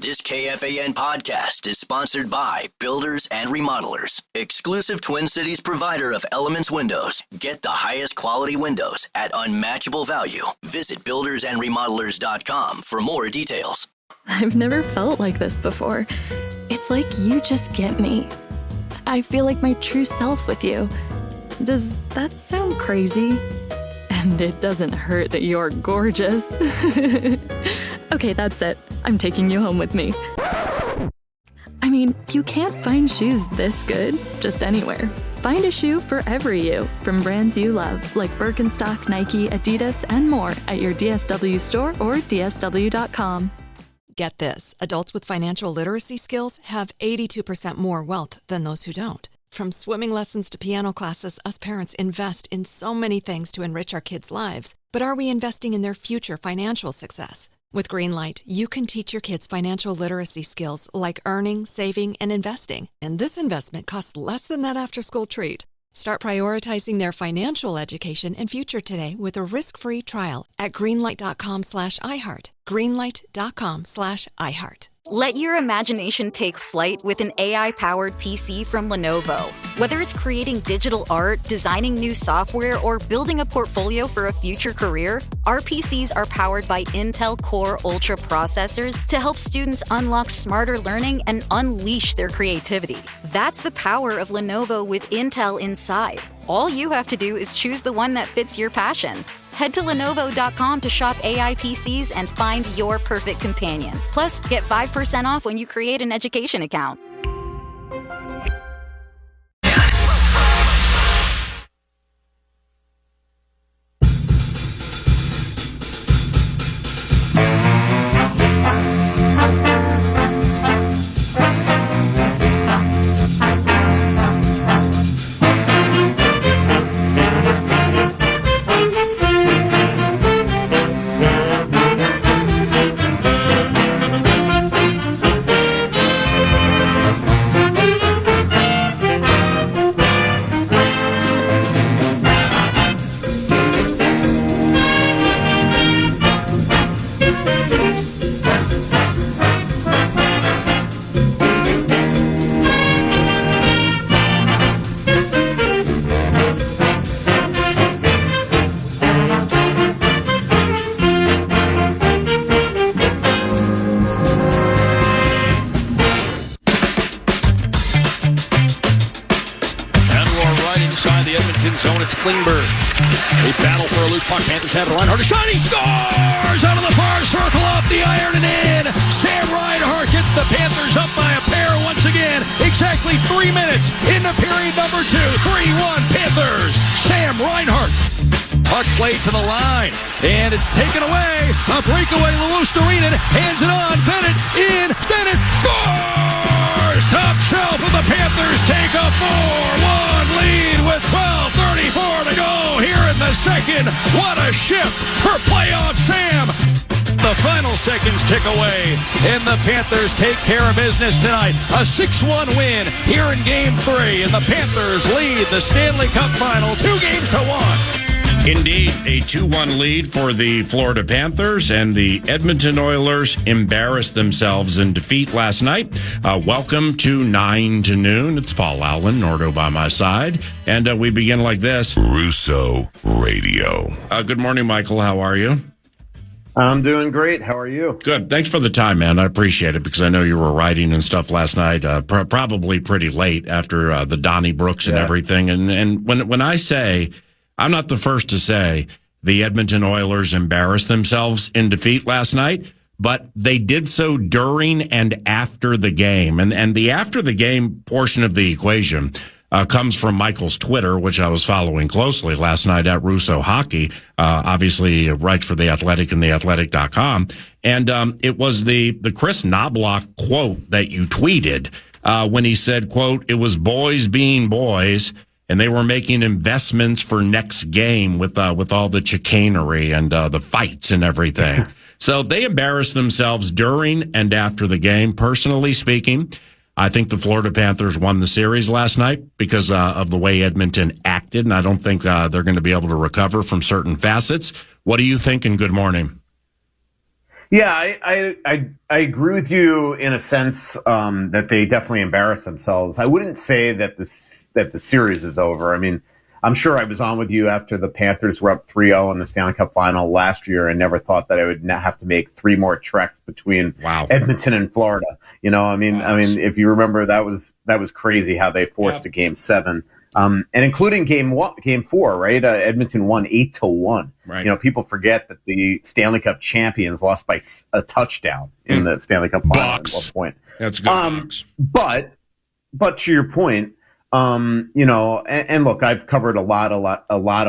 This KFAN podcast is sponsored by Builders and Remodelers, exclusive Twin Cities provider of Elements Windows. Get the highest quality windows at unmatchable value. Visit buildersandremodelers.com for more details. I've never felt like this before. It's like you just get me. I feel like my true self with you. Does that sound crazy? And it doesn't hurt that you're gorgeous. Okay, that's it. I'm taking you home with me. I mean, you can't find shoes this good just anywhere. Find a shoe for every you from brands you love, like Birkenstock, Nike, Adidas, and more at your DSW store or DSW.com. Get this. Adults with financial literacy skills have 82% more wealth than those who don't. From swimming lessons to piano classes, us parents invest in so many things to enrich our kids' lives. But are we investing in their future financial success? With Greenlight, you can teach your kids financial literacy skills like earning, saving, and investing. And this investment costs less than that after-school treat. Start prioritizing their financial education and future today with a risk-free trial at greenlight.com/iHeart. Greenlight.com/iHeart. Let your imagination take flight with an AI-powered PC from Lenovo. Whether it's creating digital art, designing new software, or building a portfolio for a future career, our PCs are powered by Intel Core Ultra processors to help students unlock smarter learning and unleash their creativity. That's the power of Lenovo with Intel inside. All you have to do is choose the one that fits your passion. Head to Lenovo.com to shop AI PCs and find your perfect companion. Plus, get 5% off when you create an education account. They battle for a loose puck. Panthers have it. Reinhart, a shot. He scores out of the far circle, off the iron and in. Sam Reinhart gets the Panthers up by a pair once again. Exactly 3 minutes into period number 2. 3-1 Panthers. Sam Reinhart. Puck play to the line, and it's taken away. A breakaway. Luostarinen hands it on. Bennett in. Bennett scores. Top shelf, and the Panthers take a 4-1 lead with 12:34 to go here in the second. What a shift for playoff Sam. The final seconds tick away, and the Panthers take care of business tonight. A 6-1 win here in Game 3, and the Panthers lead the Stanley Cup final 2-1. Indeed, a 2-1 lead for the Florida Panthers, and the Edmonton Oilers embarrassed themselves in defeat last night. Welcome to 9 to noon. It's Paul Allen, Nordo by my side, and we begin like this. Russo Radio. Good morning, Michael. How are you? I'm doing great. How are you? Good. Thanks for the time, man. I appreciate it, because I know you were writing and stuff last night, probably pretty late after the Donnie Brooks and everything. And when I say, I'm not the first to say the Edmonton Oilers embarrassed themselves in defeat last night, but they did so during and after the game. And the after the game portion of the equation comes from Michael's Twitter, which I was following closely last night at Russo Hockey. Obviously writes for The Athletic and theathletic.com. And it was the Chris Knobloch quote that you tweeted when he said, quote, "It was boys being boys, and they were making investments for next game with all the chicanery and the fights and everything." So they embarrassed themselves during and after the game. Personally speaking, I think the Florida Panthers won the series last night because of the way Edmonton acted, and I don't think they're going to be able to recover from certain facets. What do you think, and good morning? Yeah, I agree with you in a sense that they definitely embarrassed themselves. I wouldn't say that the series is over. I mean, I'm sure I was on with you after the Panthers were up 3-0 in the Stanley Cup final last year and never thought that I would have to make 3 more treks between Edmonton and Florida. You know, I mean, if you remember, that was crazy how they forced a Game 7. And including Game 4, right? Edmonton won 8-1. Right. You know, people forget that the Stanley Cup champions lost by a touchdown in the Stanley Cup final at one point. That's good. But to your point, you know, and look, I've covered a lot of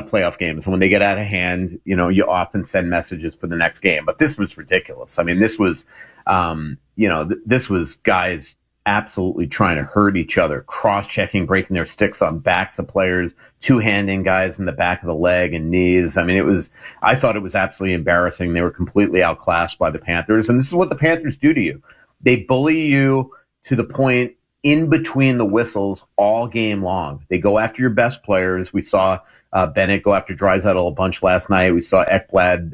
playoff games. When they get out of hand, you know, you often send messages for the next game. But this was ridiculous. I mean, this was, this was guys absolutely trying to hurt each other, cross-checking, breaking their sticks on backs of players, two-handing guys in the back of the leg and knees. I mean, I thought it was absolutely embarrassing. They were completely outclassed by the Panthers. And this is what the Panthers do to you. They bully you to the point in between the whistles all game long. They go after your best players. We saw Bennett go after Draisaitl a bunch last night. We saw Ekblad,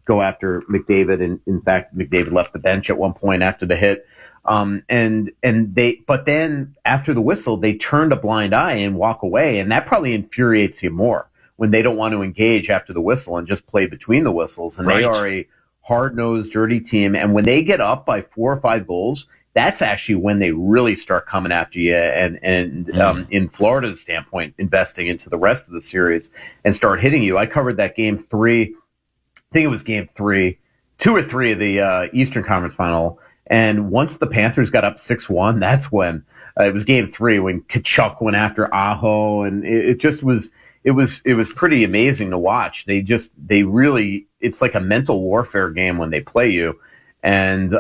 go after McDavid. And in fact, McDavid left the bench at one point after the hit. But then after the whistle, they turned a blind eye and walk away. And that probably infuriates you more when they don't want to engage after the whistle and just play between the whistles. And They are a hard-nosed, dirty team. And when they get up by 4 or 5 goals, that's actually when they really start coming after you and in Florida's standpoint, investing into the rest of the series and start hitting you. I covered that Game 3. I think it was Game 3, 2 or 3 of the Eastern Conference Final. And once the Panthers got up 6-1, that's when it was Game 3 when Tkachuk went after Aho, and it was pretty amazing to watch. They really, it's like a mental warfare game when they play you. And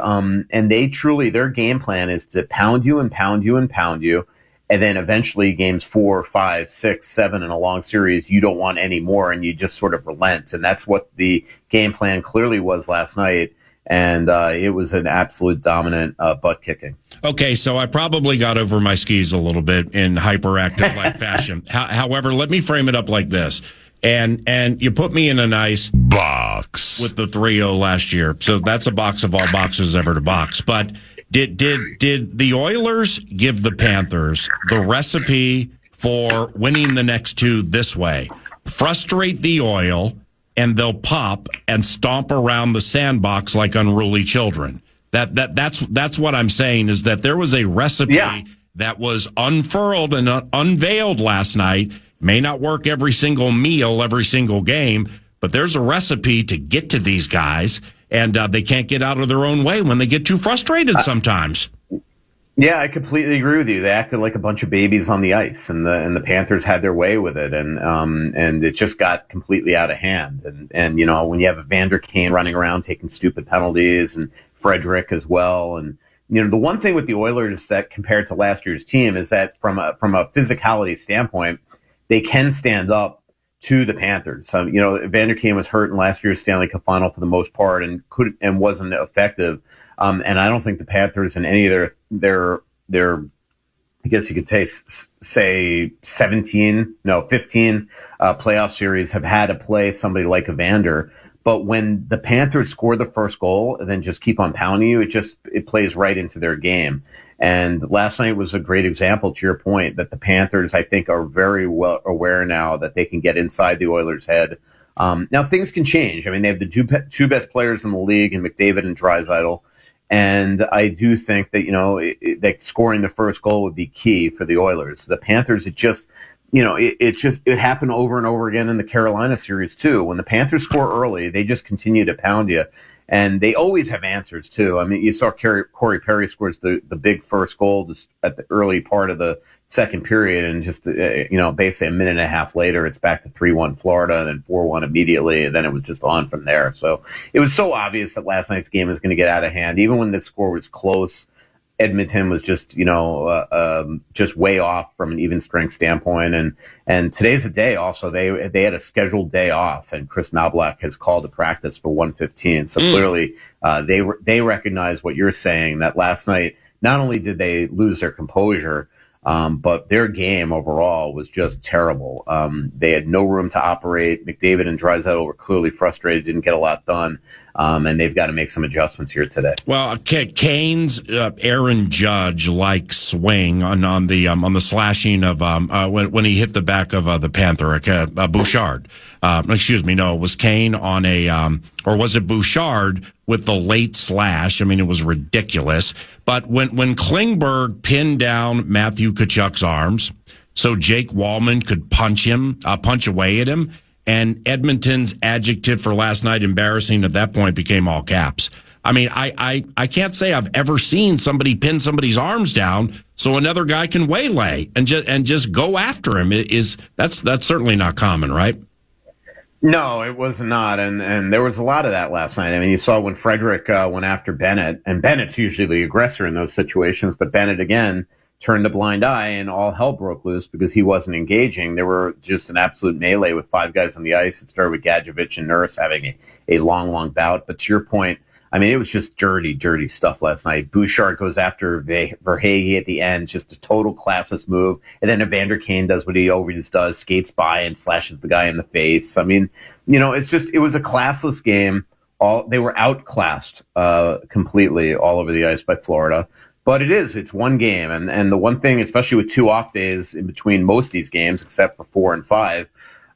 they truly, their game plan is to pound you and pound you and pound you. And then eventually games 4, 5, 6, 7 in a long series, you don't want any more and you just sort of relent. And that's what the game plan clearly was last night. And it was an absolute dominant butt kicking. Okay, so I probably got over my skis a little bit in hyperactive like fashion. However, let me frame it up like this. And you put me in a nice box with the 3-0 last year. So that's a box of all boxes ever to box. But did the Oilers give the Panthers the recipe for winning the next 2 this way? Frustrate the Oil, and they'll pop and stomp around the sandbox like unruly children. That's what I'm saying, is that there was a recipe that was unfurled and unveiled last night. May not work every single meal, every single game, but there's a recipe to get to these guys, and they can't get out of their own way when they get too frustrated sometimes. Yeah, I completely agree with you. They acted like a bunch of babies on the ice, and the Panthers had their way with it, and it just got completely out of hand. And you know, when you have Evander Kane running around taking stupid penalties, and Frederick as well, and you know, the one thing with the Oilers that compared to last year's team is that from a physicality standpoint, they can stand up to the Panthers. You know, Evander Kane was hurt in last year's Stanley Cup final for the most part and wasn't effective. And I don't think the Panthers in any of their I guess you could say 15 playoff series have had to play somebody like Evander. But when the Panthers score the first goal and then just keep on pounding you, it plays right into their game. And last night was a great example, to your point, that the Panthers, I think, are very well aware now that they can get inside the Oilers' head. Now, things can change. I mean, they have the two best players in the league in McDavid and Draisaitl. And I do think that, you know, that scoring the first goal would be key for the Oilers. The Panthers, it happened over and over again in the Carolina series, too. When the Panthers score early, they just continue to pound you. And they always have answers, too. I mean, you saw Corey Perry scores the big first goal just at the early part of the second period. And just, basically a minute and a half later, it's back to 3-1 Florida and then 4-1 immediately. And then it was just on from there. So it was so obvious that last night's game was going to get out of hand. Even when the score was close, Edmonton was just way off from an even strength standpoint. And today's a day also. They had a scheduled day off, and Chris Knoblauch has called a practice for 1:15. So clearly they recognize what you're saying, that last night, not only did they lose their composure, But their game overall was just terrible. They had no room to operate. McDavid and Draisaitl were clearly frustrated, didn't get a lot done, and they've got to make some adjustments here today. Well, Kane's Aaron Judge-like swing on the slashing of when he hit the back of the Panther, Bouchard. Excuse me, no, it was Kane on or was it Bouchard with the late slash? I mean, it was ridiculous. But when Klingberg pinned down Matthew Tkachuk's arms so Jake Wallman could punch away at him, and Edmonton's adjective for last night, embarrassing, at that point became all caps. I mean, I can't say I've ever seen somebody pin somebody's arms down so another guy can waylay and just go after him. That's certainly not common, right? No, it was not, and there was a lot of that last night. I mean, you saw when Frederick went after Bennett, and Bennett's usually the aggressor in those situations, but Bennett again turned a blind eye, and all hell broke loose because he wasn't engaging. There were just an absolute melee with 5 guys on the ice. It started with Gadjevich and Nurse having a long bout. But to your point, I mean, it was just dirty stuff last night. Bouchard goes after Verhaeghe at the end, just a total classist move. And then Evander Kane does what he always does, skates by and slashes the guy in the face. I mean, it was a classless game. They were outclassed completely all over the ice by Florida. But it's one game. And the one thing, especially with 2 off days in between most of these games, except for 4 and 5,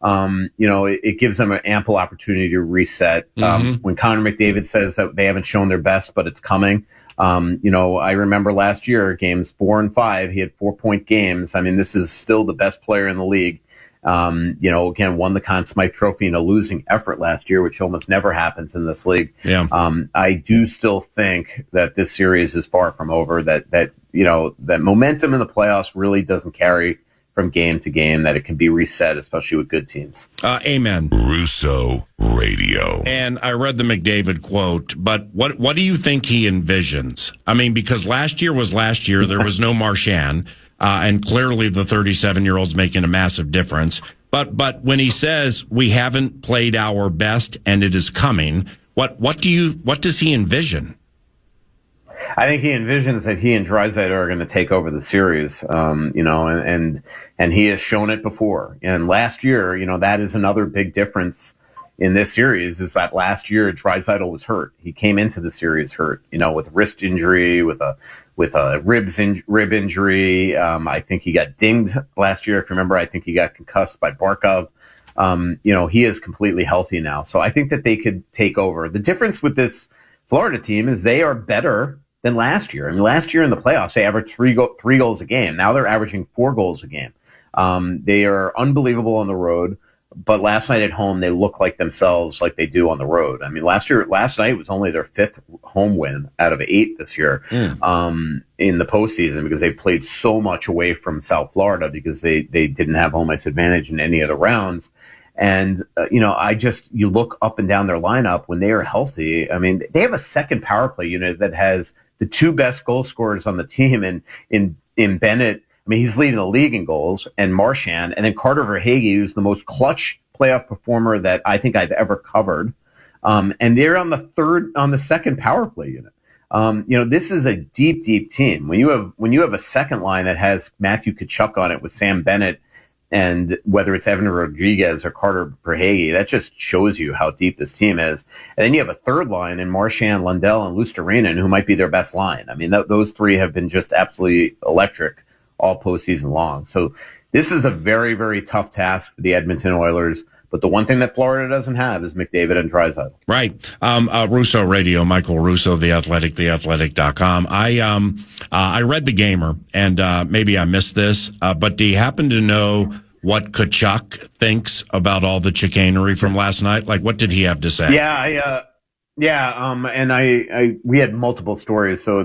it gives them an ample opportunity to reset. When Connor McDavid says that they haven't shown their best, but it's coming. I remember last year, games 4 and 5, he had 4-point games. I mean, this is still the best player in the league. Again, won the Conn Smythe Trophy in a losing effort last year, which almost never happens in this league. Yeah. I do still think that this series is far from over, that momentum in the playoffs really doesn't carry from game to game, that it can be reset, especially with good teams. Amen. Russo Radio. And I read the McDavid quote, but what do you think he envisions? I mean, because last year was last year. There was no Marchand, and clearly the 37-year-old's making a massive difference. But when he says we haven't played our best and it is coming, what does he envision? I think he envisions that he and Draisaitl are going to take over the series, and he has shown it before. And last year, that is another big difference in this series, is that last year Draisaitl was hurt. He came into the series hurt, with a wrist injury, with a rib injury. I think he got dinged last year. If you remember, I think he got concussed by Barkov. He is completely healthy now. So I think that they could take over. The difference with this Florida team is they are better than last year. I mean, last year in the playoffs, they averaged three goals a game. Now they're averaging 4 goals a game. They are unbelievable on the road, but last night at home, they look like themselves like they do on the road. I mean, last night was only their 5th home win out of 8 this year in the postseason, because they played so much away from South Florida because they didn't have home ice advantage in any of the rounds. And, you look up and down their lineup when they are healthy. I mean, they have a second power play unit that has the 2 best goal scorers on the team in Bennett. I mean, he's leading the league in goals, and Marchand, and then Carter Verhaeghe, who's the most clutch playoff performer that I think I've ever covered. And they're on the second power play unit. This is a deep team. When you have a second line that has Matthew Tkachuk on it with Sam Bennett, and whether it's Evan Rodriguez or Carter Verhaeghe, that just shows you how deep this team is. And then you have a third line in Marchand, Lundell, and Luostarinen, who might be their best line. I mean, those 3 have been just absolutely electric all postseason long. So this is a very, very tough task for the Edmonton Oilers. But the one thing that Florida doesn't have is McDavid and Draisaitl. Right. Russo Radio, Michael Russo, The Athletic, theathletic.com. I read The Gamer, and maybe I missed this, but do you happen to know what Tkachuk thinks about all the chicanery from last night? Like, what did he have to say? And we had multiple stories, so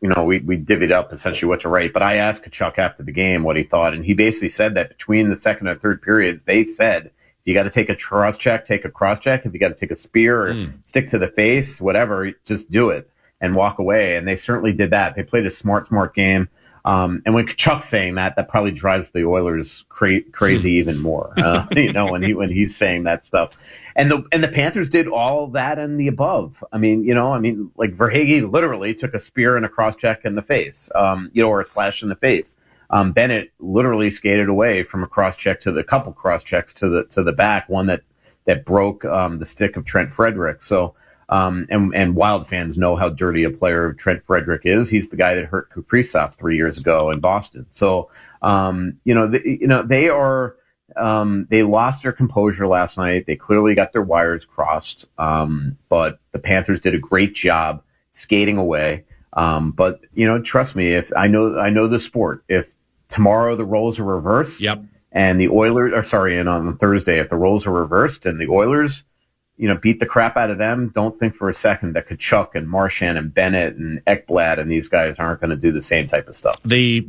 we divvied up essentially what to write. But I asked Tkachuk after the game what he thought, and he basically said that between the second and third periods, they said, you got to take a cross check, take a cross check. If you got to take a spear or stick to the face, whatever, just do it and walk away. And they certainly did that. They played a smart game. And when Tkachuk's saying that probably drives the Oilers crazy even more. When he's saying that stuff. And the Panthers did all that and the above. I mean, like Verhaeghe literally took a spear and a cross check in the face, or a slash in the face. Bennett literally skated away from a cross check to the couple cross checks to the back, one that broke the stick of Trent Frederick. So and Wild fans know how dirty a player Trent Frederick is. He's the guy that hurt Kaprizov 3 years ago in Boston. So they are. They lost their composure last night. They clearly got their wires crossed. But the Panthers did a great job skating away. But trust me, if I know the sport, if tomorrow the roles are reversed, yep, and the Oilers and on Thursday, if the roles are reversed and the Oilers, beat the crap out of them, don't think for a second that Tkachuk and Marchand and Bennett and Ekblad and these guys aren't going to do the same type of stuff. The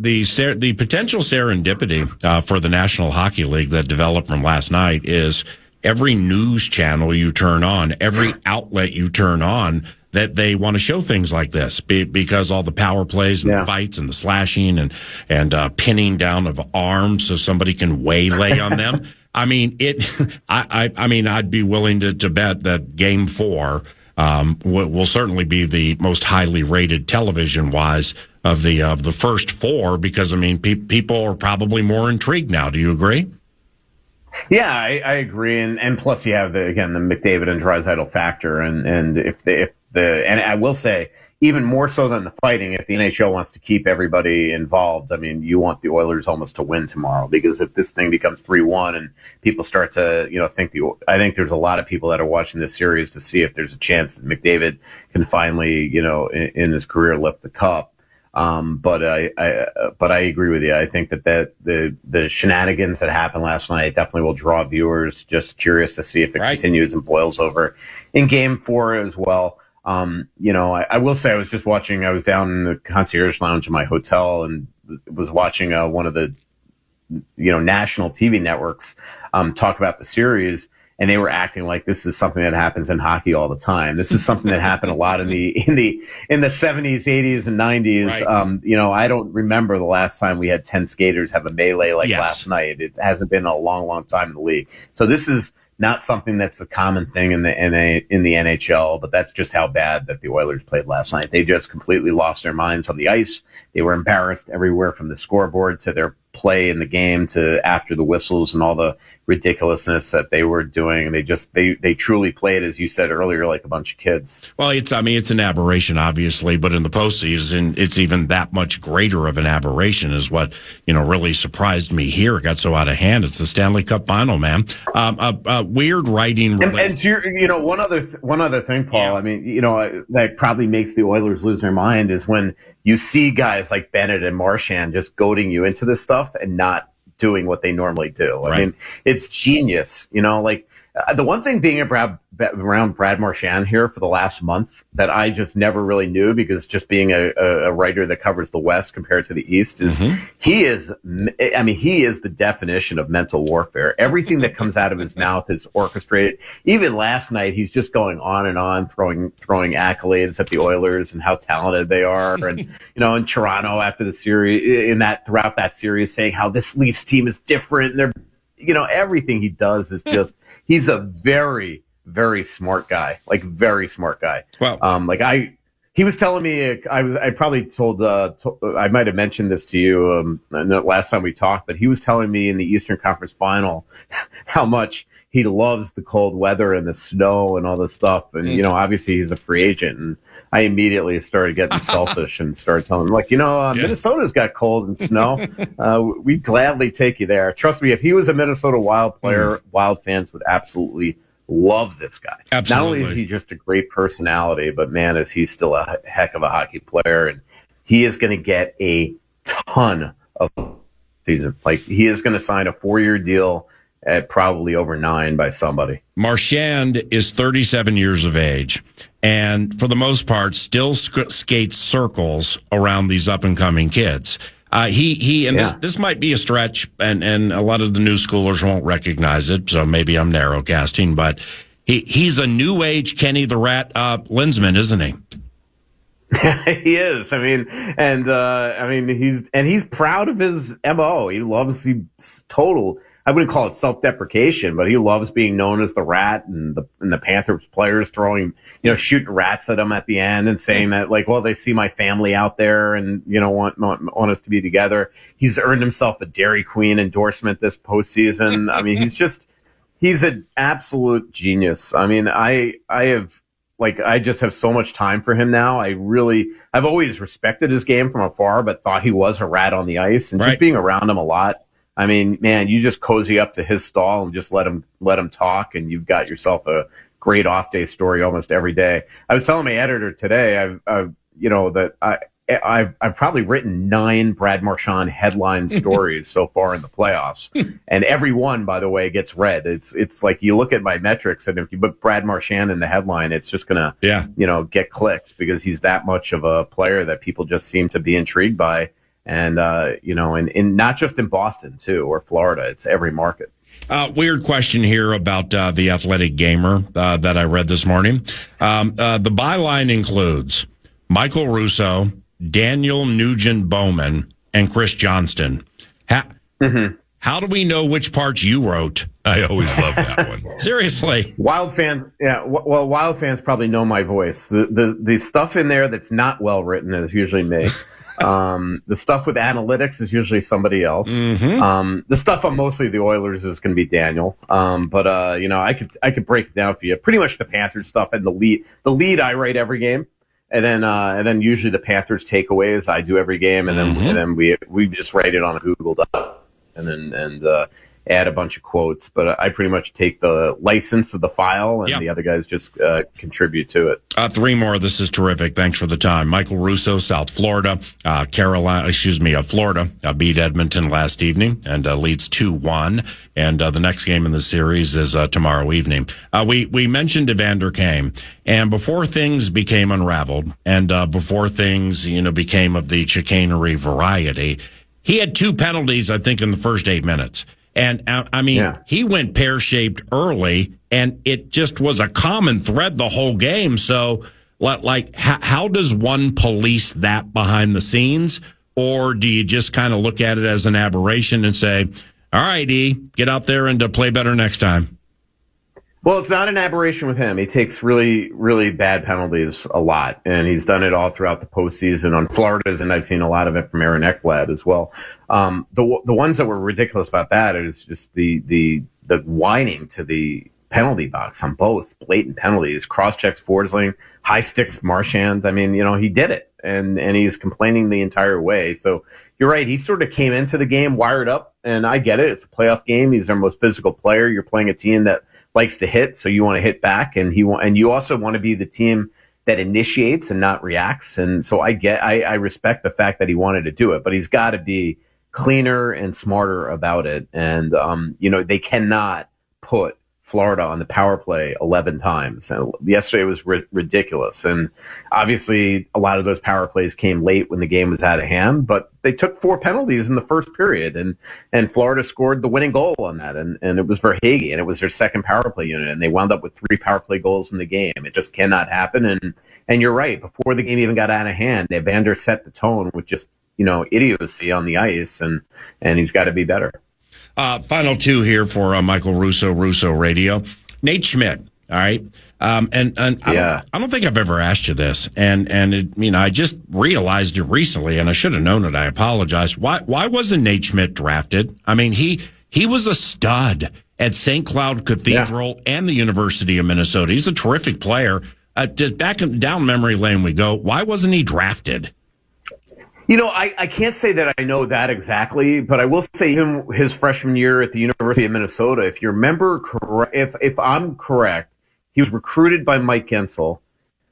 potential serendipity for the National Hockey League that developed from last night is every news channel you turn on, every outlet you turn on, that they want to show things like this because all the power plays and the fights and the slashing and pinning down of arms so somebody can waylay on them. I mean, I'd be willing to bet that Game 4 will certainly be the most highly rated television-wise of the first 4 because, people are probably more intrigued now. Do you agree? Yeah, I agree. And plus you have the McDavid and Draisaitl factor. And and I will say, even more so than the fighting, if the NHL wants to keep everybody involved, you want the Oilers almost to win tomorrow, because if this thing becomes 3-1 and people start to, I think there's a lot of people that are watching this series to see if there's a chance that McDavid can finally, in his career lift the cup. But I agree with you. I think that the shenanigans that happened last night definitely will draw viewers. Just curious to see if it continues and boils over in Game 4 as well. I will say I was down in the concierge lounge in my hotel and was watching one of the, national TV networks talk about the series, and they were acting like this is something that happens in hockey all the time. This is something that happened a lot in the 70s, 80s, and 90s. Right. I don't remember the last time we had 10 skaters have a melee last night. It hasn't been a long, long time in the league. So this is not something that's a common thing in the NHL, but that's just how bad that the Oilers played last night. They just completely lost their minds on the ice. They were embarrassed everywhere from the scoreboard to their play in the game to after the whistles and all the ridiculousness that they were doing. They truly played, as you said earlier, like a bunch of kids. Well, it's an aberration, obviously, but in the postseason, it's even that much greater of an aberration is what, really surprised me here. It got so out of hand. It's the Stanley Cup final, man. Weird writing. And to your, one other thing, Paul, that probably makes the Oilers lose their mind is when you see guys like Bennett and Marchand just goading you into this stuff and not doing what they normally do. Right. It's genius, the one thing being around Brad Marchand here for the last month that I just never really knew, because just being a writer that covers the West compared to the East, is he is the definition of mental warfare. Everything that comes out of his mouth is orchestrated. Even last night, he's just going on and on, throwing accolades at the Oilers and how talented they are. And, in Toronto after the series, throughout that series, saying how this Leafs team is different. And they're, everything he does is just, he's a very, very smart guy, very smart guy. Well, he was telling me, I probably told, I might have mentioned this to you last time we talked, but he was telling me in the Eastern Conference Final how much he loves the cold weather and the snow and all this stuff. And, obviously he's a free agent. And I immediately started getting selfish and started telling him, Minnesota's got cold and snow. We'd gladly take you there. Trust me, if he was a Minnesota Wild player, Wild fans would absolutely love this guy. Absolutely. Not only is he just a great personality, but man, is he still a heck of a hockey player. And he is going to get a ton of season. He is going to sign a 4-year deal at probably over 9 by somebody. Marchand is 37 years of age, and for the most part, still skates circles around these up-and-coming kids. This might be a stretch, and a lot of the new schoolers won't recognize it, so maybe I'm narrowcasting, but he's a new age Kenny the Rat Linsman, isn't he? He is. He's proud of his MO. He loves the total. I wouldn't call it self-deprecation, but he loves being known as the rat, and the Panthers players throwing, shooting rats at him at the end and saying that, like, well, they see my family out there and, want us to be together. He's earned himself a Dairy Queen endorsement this postseason. I mean, he's an absolute genius. I mean, I just have so much time for him now. I've always respected his game from afar, but thought he was a rat on the ice, and just being around him a lot. I mean, man, you just cozy up to his stall and just let him talk, and you've got yourself a great off day story almost every day. I was telling my editor today, I've probably written 9 Brad Marchand headline stories so far in the playoffs, and every one, by the way, gets read. It's like you look at my metrics, and if you put Brad Marchand in the headline, it's just gonna get clicks, because he's that much of a player that people just seem to be intrigued by. And, and not just in Boston, too, or Florida. It's every market. Weird question here about the Athletic Gamer that I read this morning. The byline includes Michael Russo, Daniel Nugent-Bowman, and Chris Johnston. How do we know which parts you wrote? I always love that one. Seriously. Wild fans, well, Wild fans probably know my voice. The stuff in there that's not well written is usually me. The stuff with analytics is usually somebody else. The stuff on mostly the Oilers is going to be Daniel. But I could break it down for you. Pretty much the Panthers stuff and the lead I write every game, and then usually the Panthers takeaways I do every game, and then we just write it on a Google Doc, and add a bunch of quotes. But I pretty much take the license of the file, and the other guys just contribute to it. 3 more. This is terrific. Thanks for the time. Michael Russo, South Florida. Florida beat Edmonton last evening and leads 2-1. And the next game in the series is tomorrow evening. We mentioned Evander Kane, and before things became unraveled, and before things became of the chicanery variety, he had 2 penalties, I think, in the first 8 minutes. And, he went pear-shaped early, and it just was a common thread the whole game. So, how does one police that behind the scenes? Or do you just kind of look at it as an aberration and say, all right, E, get out there and play better next time? Well, it's not an aberration with him. He takes really, really bad penalties a lot, and he's done it all throughout the postseason on Florida's, and I've seen a lot of it from Aaron Ekblad as well. The ones that were ridiculous about that is just the whining to the penalty box on both blatant penalties, cross-checks Forsling, high sticks Marchand. I mean, he did it, and he's complaining the entire way. So you're right. He sort of came into the game wired up, and I get it. It's a playoff game. He's their most physical player. You're playing a team that likes to hit, so you want to hit back, and you also want to be the team that initiates and not reacts. And so I respect the fact that he wanted to do it, but he's got to be cleaner and smarter about it. And they cannot put Florida on the power play 11 times. And yesterday was ridiculous. And obviously a lot of those power plays came late when the game was out of hand, but they took 4 penalties in the first period, and Florida scored the winning goal on that. And it was Verhaeghe, and it was their second power play unit, and they wound up with 3 power play goals in the game. It just cannot happen. And you're right. Before the game even got out of hand, Evander set the tone with just, idiocy on the ice, and he's got to be better. Final 2 here for Michael Russo Radio. Nate Schmidt, all right? And I don't think I've ever asked you this, and I just realized it recently, and I should have known it. I apologize. Why wasn't Nate Schmidt drafted? I mean, he was a stud at St. Cloud Cathedral and the University of Minnesota. He's a terrific player. Just down memory lane we go. Why wasn't he drafted? I can't say that I know that exactly, but I will say his freshman year at the University of Minnesota, if you remember, if I'm correct, he was recruited by Mike Gensel.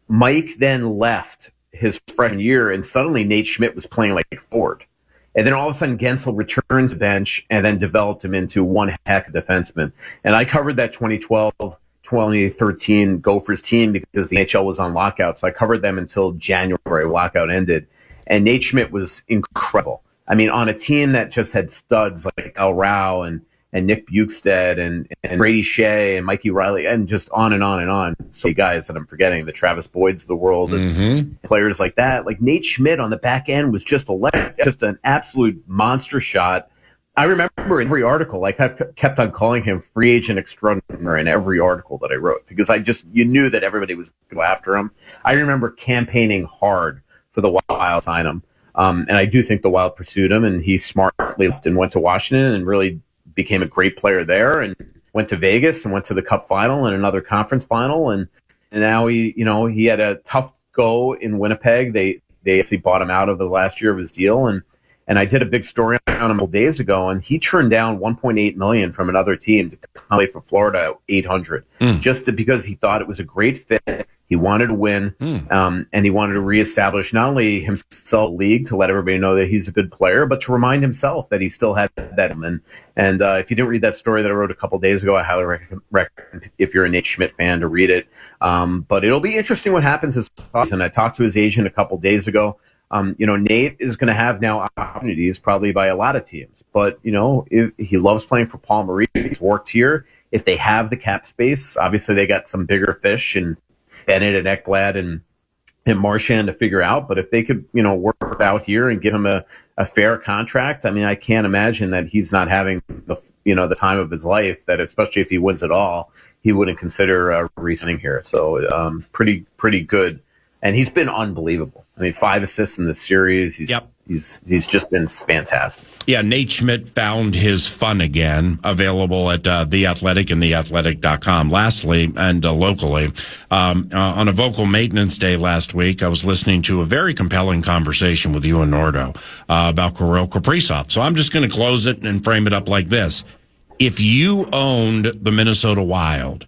Mike then left his freshman year, and suddenly Nate Schmidt was playing like forward. And then all of a sudden Gensel returns to bench and then developed him into one heck of a defenseman. And I covered that 2012-2013 Gophers team because the NHL was on lockout, so I covered them until January. Lockout ended. And Nate Schmidt was incredible. I mean, on a team that just had studs like Al Rao and Nick Bukestad and Brady Shea and Mikey Riley and just on and on and on. So many guys that I'm forgetting, the Travis Boyds of the world and players like that. Like Nate Schmidt on the back end was just an absolute monster shot. I remember in every article, I kept on calling him free agent extraordinaire in every article that I wrote, because you knew that everybody was going to go after him. I remember campaigning hard for the Wild to sign him. And I do think the Wild pursued him, and he smartly left and went to Washington and really became a great player there, and went to Vegas and went to the Cup final and another conference final. And now he had a tough go in Winnipeg. They actually bought him out of the last year of his deal. And I did a big story on him a couple days ago, and he turned down $1.8 million from another team to come play for Florida at $800, because he thought it was a great fit. He wanted to win, and he wanted to reestablish not only himself in the league to let everybody know that he's a good player, but to remind himself that he still had that. And if you didn't read that story that I wrote a couple days ago, I highly recommend, if you're a Nate Schmidt fan, to read it. But it'll be interesting what happens this season. I talked to his agent a couple days ago. Nate is going to have now opportunities probably by a lot of teams, but if he loves playing for Paul Maurice. He's worked here. If they have the cap space, obviously they got some bigger fish and Bennett and Ekblad and Marchand to figure out. But if they could, work out here and give him a fair contract, I mean, I can't imagine that he's not having the time of his life, that especially if he wins it all, he wouldn't consider re-signing here. So pretty good. And he's been unbelievable. I mean, 5 assists in the series. He's just been fantastic. Yeah, Nate Schmidt found his fun again, available at The Athletic and theathletic.com. Lastly, and locally, on a vocal maintenance day last week, I was listening to a very compelling conversation with you and Nordo about Kirill Kaprizov. So I'm just going to close it and frame it up like this. If you owned the Minnesota Wild,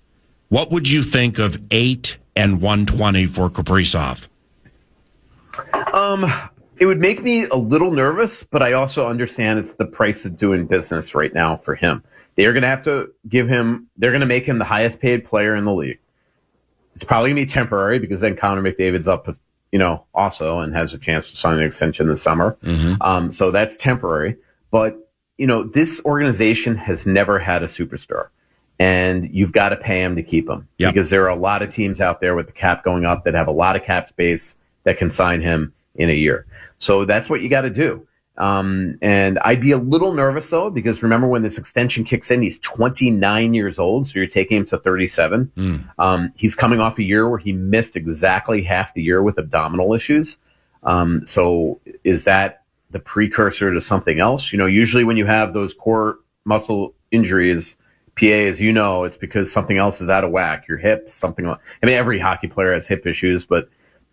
what would you think of 8 and 120 for Kaprizov? It would make me a little nervous, but I also understand it's the price of doing business right now for him. They're going to have to they're going to make him the highest paid player in the league. It's probably going to be temporary, because then Connor McDavid's up, also, and has a chance to sign an extension this summer. Mm-hmm. So that's temporary. But, this organization has never had a superstar. And you've got to pay him to keep him, because there are a lot of teams out there with the cap going up that have a lot of cap space that can sign him in a year. So that's what you got to do. And I'd be a little nervous, though, because remember, when this extension kicks in, he's 29 years old. So you're taking him to 37. He's coming off a year where he missed exactly half the year with abdominal issues. So is that the precursor to something else? Usually when you have those core muscle injuries, PA, as you know, it's because something else is out of whack. Your hips, every hockey player has hip issues, but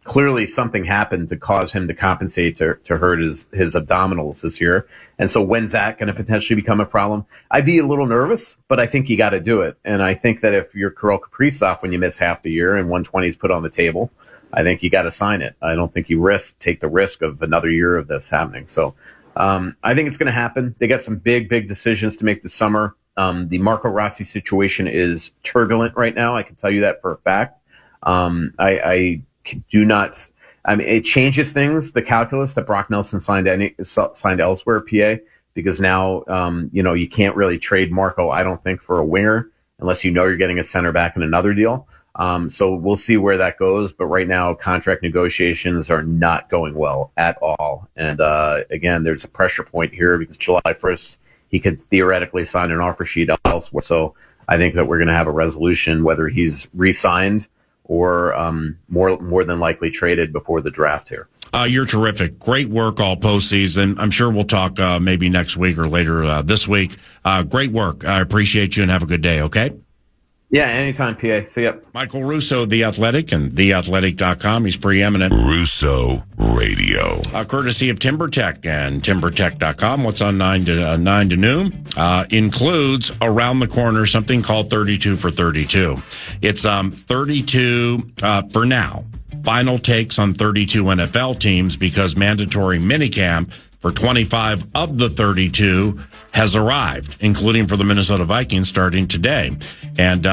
clearly something happened to cause him to compensate to hurt his abdominals this year. And so when's that going to potentially become a problem? I'd be a little nervous, but I think you got to do it. And I think that if you're Kirill Kaprizov, when you miss half the year and 120 is put on the table, I think you got to sign it. I don't think you take the risk of another year of this happening. So I think it's going to happen. They got some big decisions to make this summer. The Marco Rossi situation is turbulent right now. I can tell you that for a fact. I do not. It changes things. The calculus that Brock Nelson signed elsewhere, PA, because now you can't really trade Marco, I don't think, for a winger unless you're getting a center back in another deal. So we'll see where that goes. But right now, contract negotiations are not going well at all. And again, there's a pressure point here, because July 1st. He could theoretically sign an offer sheet elsewhere. So I think that we're going to have a resolution whether he's re-signed or more than likely traded before the draft here. You're terrific. Great work all postseason. I'm sure we'll talk maybe next week or later this week. Great work. I appreciate you, and have a good day, okay? Yeah, anytime, PA. See ya. Michael Russo, The Athletic, and theathletic.com. He's preeminent. Russo Radio. Courtesy of TimberTech and timbertech.com. What's on 9 to noon? Includes around the corner something called 32 for 32. It's 32 for now. Final takes on 32 NFL teams, because mandatory minicamp for 25 of the 32 has arrived, including for the Minnesota Vikings starting today. And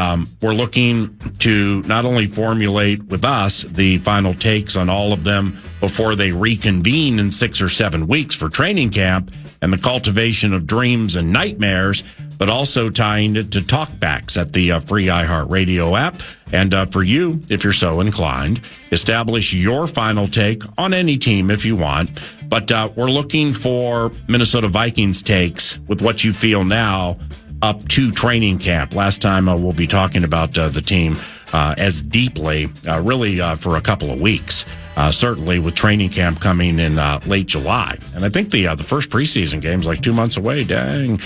we're looking to not only formulate with us the final takes on all of them before they reconvene in 6 or 7 weeks for training camp and the cultivation of dreams and nightmares, but also tying it to talkbacks at the free iHeartRadio app. And for you, if you're so inclined, establish your final take on any team if you want. But we're looking for Minnesota Vikings takes with what you feel now up to training camp. Last time we'll be talking about the team as deeply, really for a couple of weeks. Certainly with training camp coming in late July. And I think the first preseason game's like 2 months away. Dang.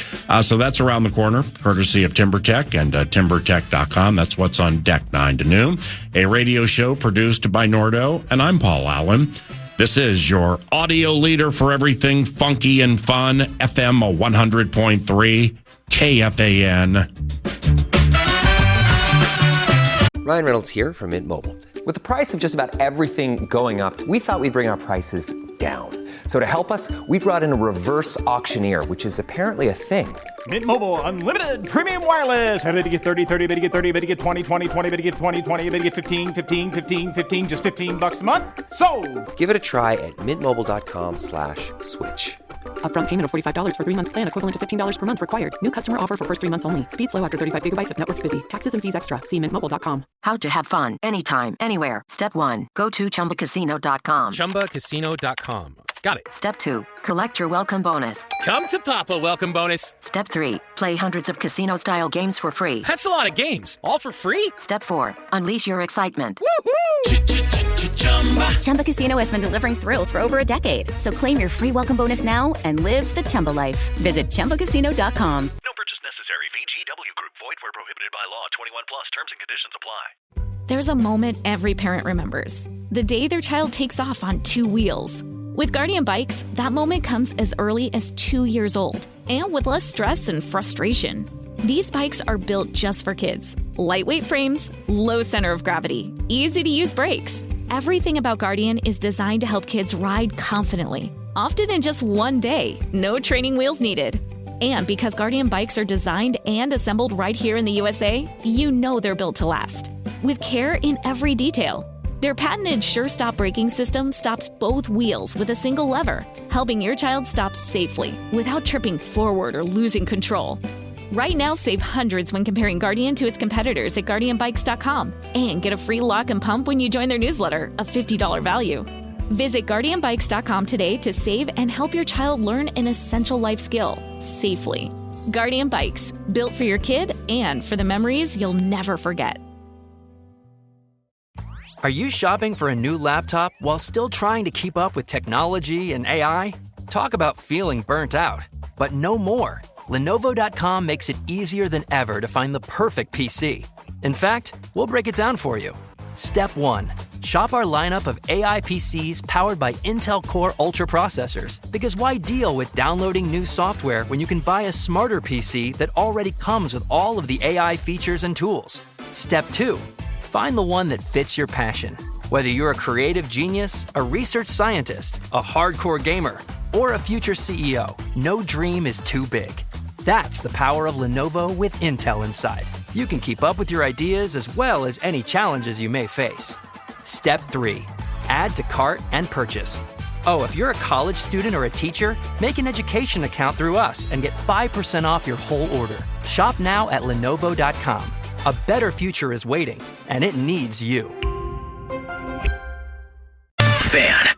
So that's around the corner, courtesy of TimberTech and timbertech.com. That's what's on deck 9 to noon. A radio show produced by Nordo, and I'm Paul Allen. This is your audio leader for everything funky and fun, FM 100.3, KFAN. Ryan Reynolds here from Mint Mobile. With the price of just about everything going up, we thought we'd bring our prices down. So to help us, we brought in a reverse auctioneer, which is apparently a thing. Mint Mobile Unlimited Premium Wireless. How to get 30, 30, bit to get 30, bit to get 20, 20, 20, bit to get 20, 20, bit to get 15, 15, 15, 15, just $15 a month? Sold! Give it a try at mintmobile.com/switch. Upfront payment of $45 for 3-month plan, equivalent to $15 per month required. New customer offer for first 3 months only. Speed slow after 35 gigabytes if network's busy. Taxes and fees extra. See mintmobile.com. How to have fun anytime, anywhere. Step 1. Go to ChumbaCasino.com. ChumbaCasino.com. Got it. Step 2. Collect your welcome bonus. Come to Papa welcome bonus. Step 3. Play hundreds of casino-style games for free. That's a lot of games. All for free? Step 4. Unleash your excitement. Woohoo! Chumba Casino has been delivering thrills for over a decade. So claim your free welcome bonus now and live the Chumba life. Visit ChumbaCasino.com. No purchase necessary. VGW Group. Void where prohibited by law. 21 plus. Terms and conditions apply. There's a moment every parent remembers. The day their child takes off on 2 wheels. With Guardian Bikes, that moment comes as early as 2 years old, and with less stress and frustration. These bikes are built just for kids. Lightweight frames, low center of gravity, easy-to-use brakes. Everything about Guardian is designed to help kids ride confidently, often in just 1 day, no training wheels needed. And because Guardian bikes are designed and assembled right here in the USA, you know they're built to last. With care in every detail. Their patented SureStop braking system stops both wheels with a single lever, helping your child stop safely without tripping forward or losing control. Right now, save hundreds when comparing Guardian to its competitors at GuardianBikes.com and get a free lock and pump when you join their newsletter, a $50 value. Visit GuardianBikes.com today to save and help your child learn an essential life skill safely. Guardian Bikes, built for your kid and for the memories you'll never forget. Are you shopping for a new laptop while still trying to keep up with technology and AI? Talk about feeling burnt out, but no more. Lenovo.com makes it easier than ever to find the perfect PC. In fact, we'll break it down for you. Step 1. Shop our lineup of AI PCs powered by Intel Core Ultra processors. Because why deal with downloading new software when you can buy a smarter PC that already comes with all of the AI features and tools? Step 2. Find the one that fits your passion. Whether you're a creative genius, a research scientist, a hardcore gamer, or a future CEO, no dream is too big. That's the power of Lenovo with Intel inside. You can keep up with your ideas as well as any challenges you may face. Step 3. Add to cart and purchase. Oh, if you're a college student or a teacher, make an education account through us and get 5% off your whole order. Shop now at Lenovo.com. A better future is waiting, and it needs you. Fan.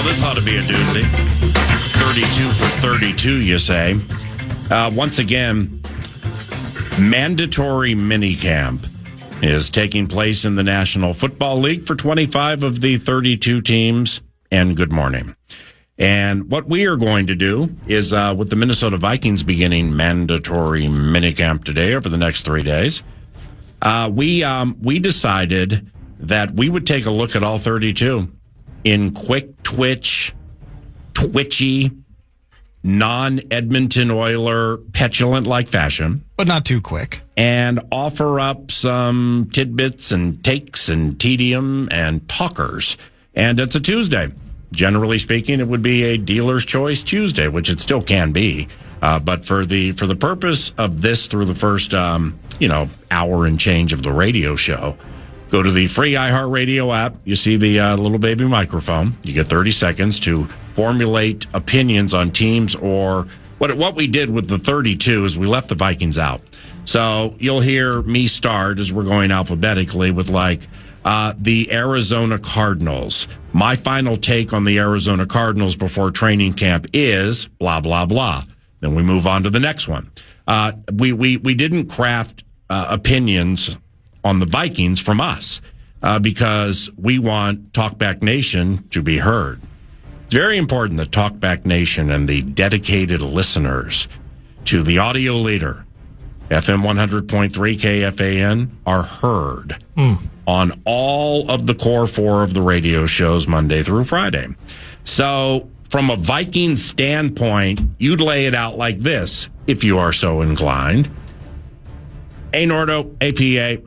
This ought to be a doozy. 32 for 32, you say. Once again, mandatory minicamp is taking place in the National Football League for 25 of the 32 teams. And good morning. And what we are going to do is, with the Minnesota Vikings beginning mandatory minicamp today over the next 3 days, we decided that we would take a look at all 32 in quick twitchy, non-Edmonton Oiler, petulant-like fashion. But not too quick. And offer up some tidbits and takes and tedium and talkers. And it's a Tuesday. generally speaking, it would be a dealer's choice Tuesday, which it still can be. But for the purpose of this through the first, hour and change of the radio show, go to the free iHeartRadio app. You see the little baby microphone. You get 30 seconds to formulate opinions on teams, or what we did with the 32 is we left the Vikings out. So you'll hear me start as we're going alphabetically with the Arizona Cardinals. My final take on the Arizona Cardinals before training camp is blah, blah, blah. Then we move on to the next one. We didn't craft opinions on the Vikings from us because we want Talkback Nation to be heard. It's very important that Talkback Nation and the dedicated listeners to the audio leader, FM 100.3 KFAN, are heard on all of the core four of the radio shows Monday through Friday. So from a Vikings standpoint, you'd lay it out like this, if you are so inclined. Hey, Nordo, APA,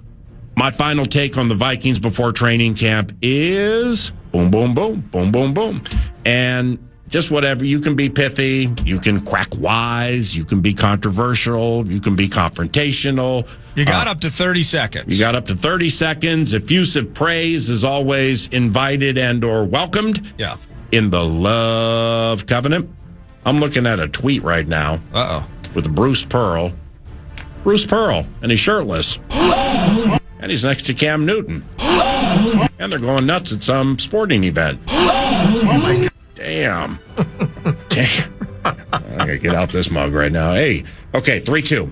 my final take on the Vikings before training camp is boom, boom, boom, boom, boom, boom. And just whatever. You can be pithy. You can crack wise. You can be controversial. You can be confrontational. You got up to 30 seconds. You got up to 30 seconds. Effusive praise is always invited and or welcomed. Yeah. In the love covenant. I'm looking at a tweet right now. With Bruce Pearl. Bruce Pearl, and he's shirtless. And he's next to Cam Newton. And they're going nuts at some sporting event. Damn. Damn. I gotta get out this mug right now. Hey, okay, 3-2.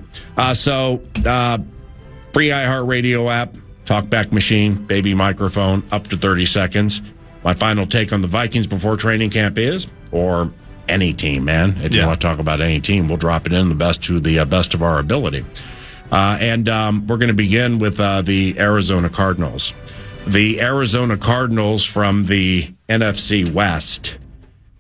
Free iHeartRadio app, Talkback Machine, baby microphone, up to 30 seconds. My final take on the Vikings before training camp is, or any team, man. If you want to talk about any team, we'll drop it in the best of our ability. And we're going to begin with the Arizona Cardinals. The Arizona Cardinals from the NFC West.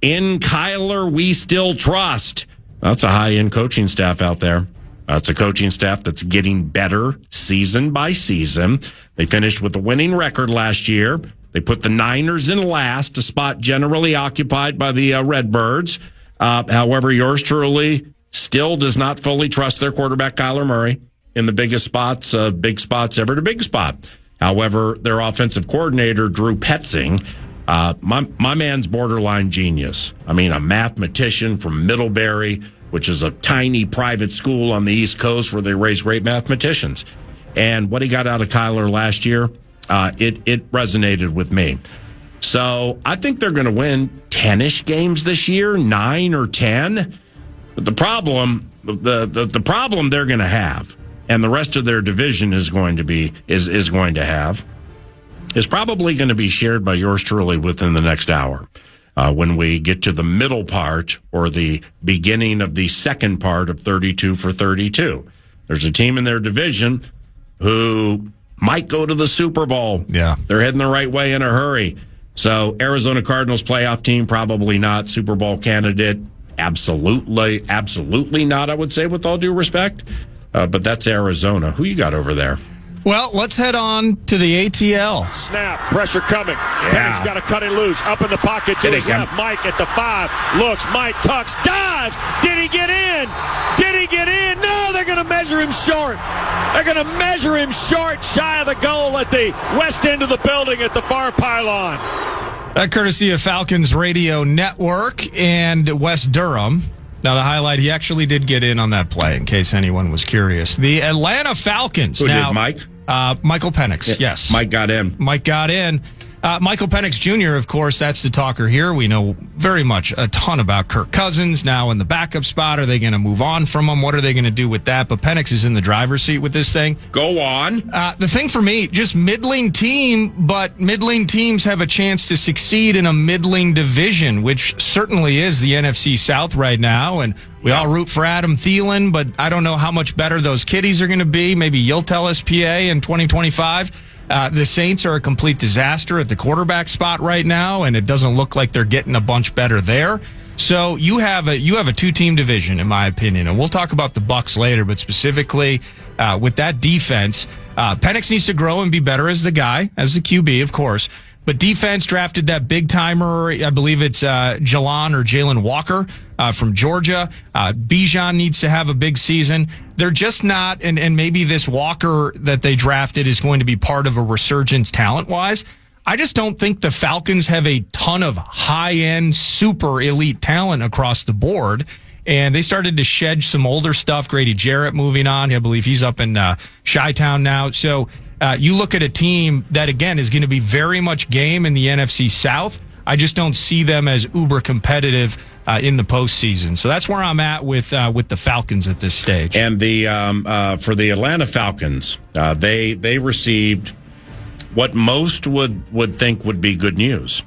In Kyler, we still trust. That's a high-end coaching staff out there. It's a coaching staff that's getting better season by season. They finished with a winning record last year. They put the Niners in last, a spot generally occupied by the Redbirds. However, yours truly still does not fully trust their quarterback, Kyler Murray, in the biggest spots, big spots ever to big spot. However, their offensive coordinator, Drew Petzing, my man's borderline genius. I mean, a mathematician from Middlebury, which is a tiny private school on the East Coast where they raise great mathematicians. And what he got out of Kyler last year, it resonated with me. So I think they're going to win 10-ish games this year, 9 or 10. But the problem, the problem they're going to have, and the rest of their division is going to have, is probably going to be shared by yours truly within the next hour. When we get to the middle part or the beginning of the second part of 32 for 32. There's a team in their division who might go to the Super Bowl. Yeah. They're heading the right way in a hurry. So Arizona Cardinals playoff team, probably not. Super Bowl candidate, absolutely not, I would say, with all due respect. But that's Arizona. Who you got over there? Well, let's head on to the ATL. Snap, pressure coming. Penix got to cut it loose. Up in the pocket to his left. Mike at the 5. Looks. Mike tucks. Dives. Did he get in? Did he get in? No, they're going to measure him short. They're going to measure him short, shy of the goal at the west end of the building at the far pylon. That courtesy of Falcons Radio Network and West Durham. Now, the highlight, he actually did get in on that play, in case anyone was curious. The Atlanta Falcons. Who did, Mike? Michael Penix, yes. Mike got in. Michael Penix Jr., of course, that's the talker here. We know very much a ton about Kirk Cousins now in the backup spot. Are they going to move on from him? What are they going to do with that? But Penix is in the driver's seat with this thing. Go on. The thing for me, just middling team, but middling teams have a chance to succeed in a middling division, which certainly is the NFC South right now. And we all root for Adam Thielen, but I don't know how much better those kiddies are going to be. Maybe you'll tell us, PA, in 2025. The Saints are a complete disaster at the quarterback spot right now, and it doesn't look like they're getting a bunch better there. So you have a two-team division, in my opinion, and we'll talk about the Bucs later. But specifically with that defense, Penix needs to grow and be better as the guy, as the QB, of course. But defense drafted that big timer. I believe it's Jalen Walker from Georgia. Bijan needs to have a big season. They're just not, and maybe this Walker that they drafted is going to be part of a resurgence talent-wise. I just don't think the Falcons have a ton of high-end, super elite talent across the board. And they started to shed some older stuff. Grady Jarrett moving on. I believe he's up in Chi-Town now. So you look at a team that, again, is going to be very much game in the NFC South. I just don't see them as uber competitive in the postseason. So that's where I'm at with the Falcons at this stage. And for the Atlanta Falcons, they received what most would think would be good news.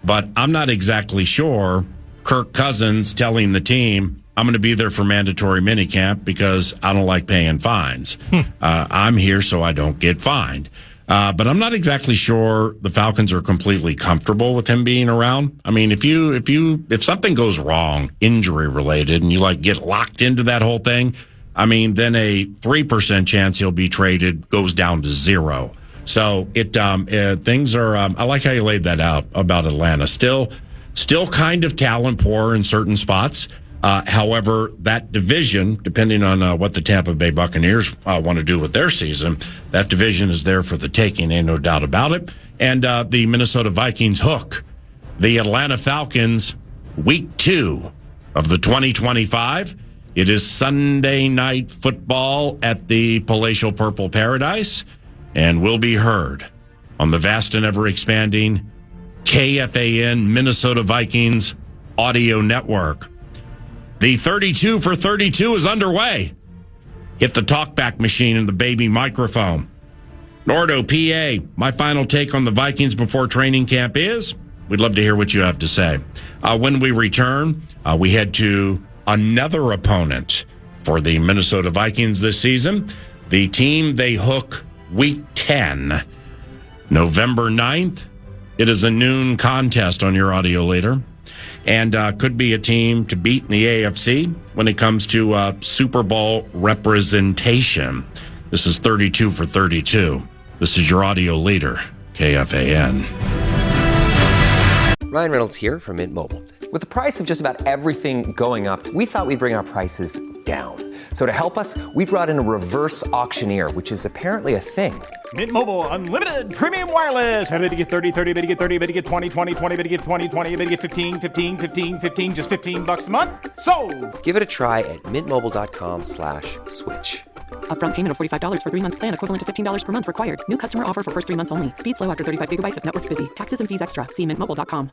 But I'm not exactly sure Kirk Cousins telling the team, I'm going to be there for mandatory minicamp because I don't like paying fines. I'm here so I don't get fined. But I'm not exactly sure the Falcons are completely comfortable with him being around. I mean, if something goes wrong, injury related, and you get locked into that whole thing, I mean, then a 3% chance he'll be traded goes down to 0. So things are. I like how you laid that out about Atlanta. Still kind of talent poor in certain spots. However, that division, depending on what the Tampa Bay Buccaneers want to do with their season, that division is there for the taking, ain't no doubt about it. And the Minnesota Vikings hook the Atlanta Falcons week 2 of the 2025. It is Sunday night football at the Palatial Purple Paradise and will be heard on the vast and ever-expanding KFAN Minnesota Vikings audio network. The 32 for 32 is underway. Hit the talkback machine and the baby microphone. Nordo, PA, my final take on the Vikings before training camp is, we'd love to hear what you have to say. When we return, we head to another opponent for the Minnesota Vikings this season, the team they hook week 10, November 9th. It is a noon contest on your audio leader. And could be a team to beat in the AFC when it comes to Super Bowl representation. This is 32 for 32. This is your audio leader, KFAN. Ryan Reynolds here from Mint Mobile. With the price of just about everything going up, we thought we'd bring our prices down. So to help us, we brought in a reverse auctioneer, which is apparently a thing. Mint Mobile Unlimited Premium Wireless. How to get 30, 30, bit to get 30, bit to get 20, 20, 20, bit to get 20, 20, bit to get 15, 15, 15, 15, just $15 a month? Sold! Give it a try at mintmobile.com/switch. Upfront payment of $45 for 3-month plan, equivalent to $15 per month required. New customer offer for first 3 months only. Speed slow after 35 gigabytes if network's busy. Taxes and fees extra. See mintmobile.com.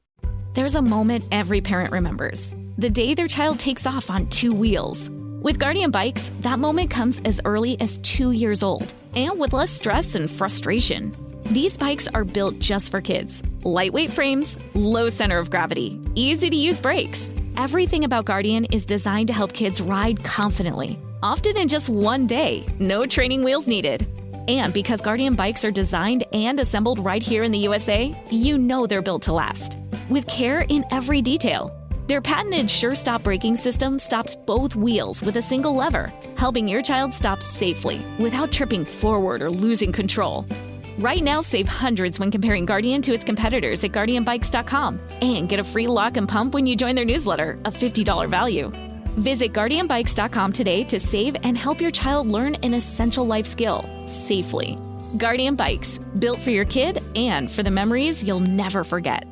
There's a moment every parent remembers. The day their child takes off on 2 wheels. With Guardian Bikes, that moment comes as early as 2 years old, and with less stress and frustration. These bikes are built just for kids. Lightweight frames, low center of gravity, easy-to-use brakes. Everything about Guardian is designed to help kids ride confidently, often in just 1 day, no training wheels needed. And because Guardian Bikes are designed and assembled right here in the USA, you know they're built to last. With care in every detail. Their patented SureStop braking system stops both wheels with a single lever, helping your child stop safely without tripping forward or losing control. Right now, save hundreds when comparing Guardian to its competitors at GuardianBikes.com and get a free lock and pump when you join their newsletter, a $50 value. Visit GuardianBikes.com today to save and help your child learn an essential life skill safely. Guardian Bikes, built for your kid and for the memories you'll never forget.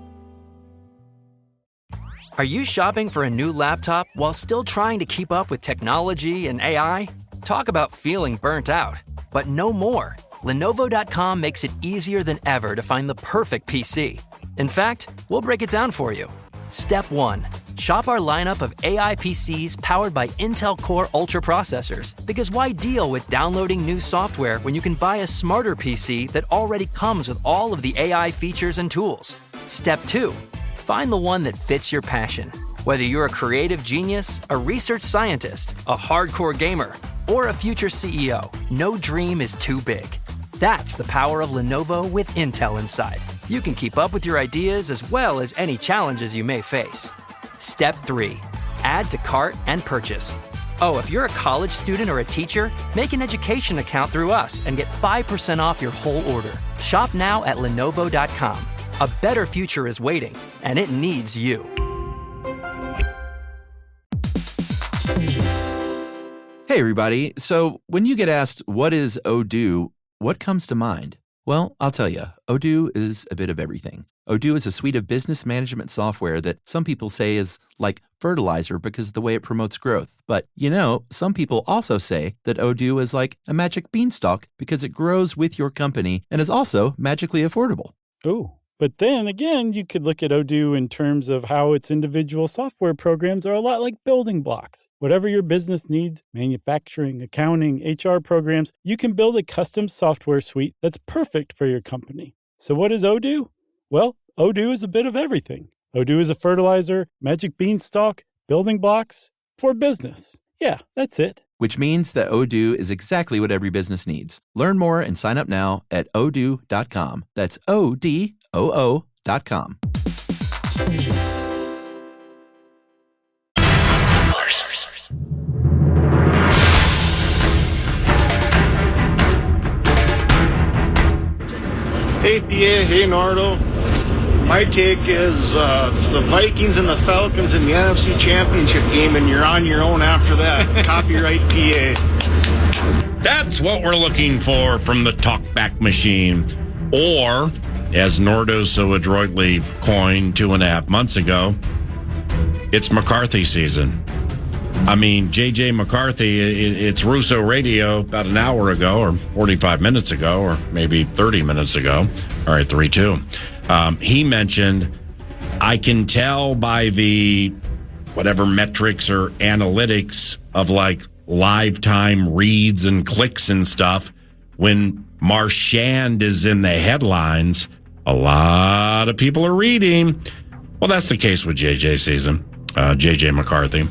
Are you shopping for a new laptop while still trying to keep up with technology and AI? Talk about feeling burnt out, but no more. Lenovo.com makes it easier than ever to find the perfect PC. In fact, we'll break it down for you. Step 1. Shop our lineup of AI PCs powered by Intel Core Ultra processors. Because why deal with downloading new software when you can buy a smarter PC that already comes with all of the AI features and tools? Step 2. Find the one that fits your passion. Whether you're a creative genius, a research scientist, a hardcore gamer, or a future CEO, no dream is too big. That's the power of Lenovo with Intel inside. You can keep up with your ideas as well as any challenges you may face. Step 3. Add to cart and purchase. Oh, if you're a college student or a teacher, make an education account through us and get 5% off your whole order. Shop now at Lenovo.com. A better future is waiting, and it needs you. Hey, everybody. So when you get asked, what is Odoo, what comes to mind? Well, I'll tell you, Odoo is a bit of everything. Odoo is a suite of business management software that some people say is like fertilizer because of the way it promotes growth. But, some people also say that Odoo is like a magic beanstalk because it grows with your company and is also magically affordable. Ooh. But then again, you could look at Odoo in terms of how its individual software programs are a lot like building blocks. Whatever your business needs, manufacturing, accounting, HR programs, you can build a custom software suite that's perfect for your company. So what is Odoo? Well, Odoo is a bit of everything. Odoo is a fertilizer, magic beanstalk, building blocks for business. Yeah, that's it. Which means that Odoo is exactly what every business needs. Learn more and sign up now at odoo.com. That's ODOO.com. Hey, Thea. Hey, Nardo. My take is it's the Vikings and the Falcons in the NFC Championship game, and you're on your own after that. Copyright PA. That's what we're looking for from the talkback machine. Or, as Nardo so adroitly coined 2.5 months ago, it's McCarthy season. I mean, J.J. McCarthy, it's Russo Radio about an hour ago or 45 minutes ago or maybe 30 minutes ago. All right, 3-2. He mentioned, I can tell by the whatever metrics or analytics of like live time reads and clicks and stuff, when Marchand is in the headlines, a lot of people are reading. Well, that's the case with JJ season, JJ McCarthy.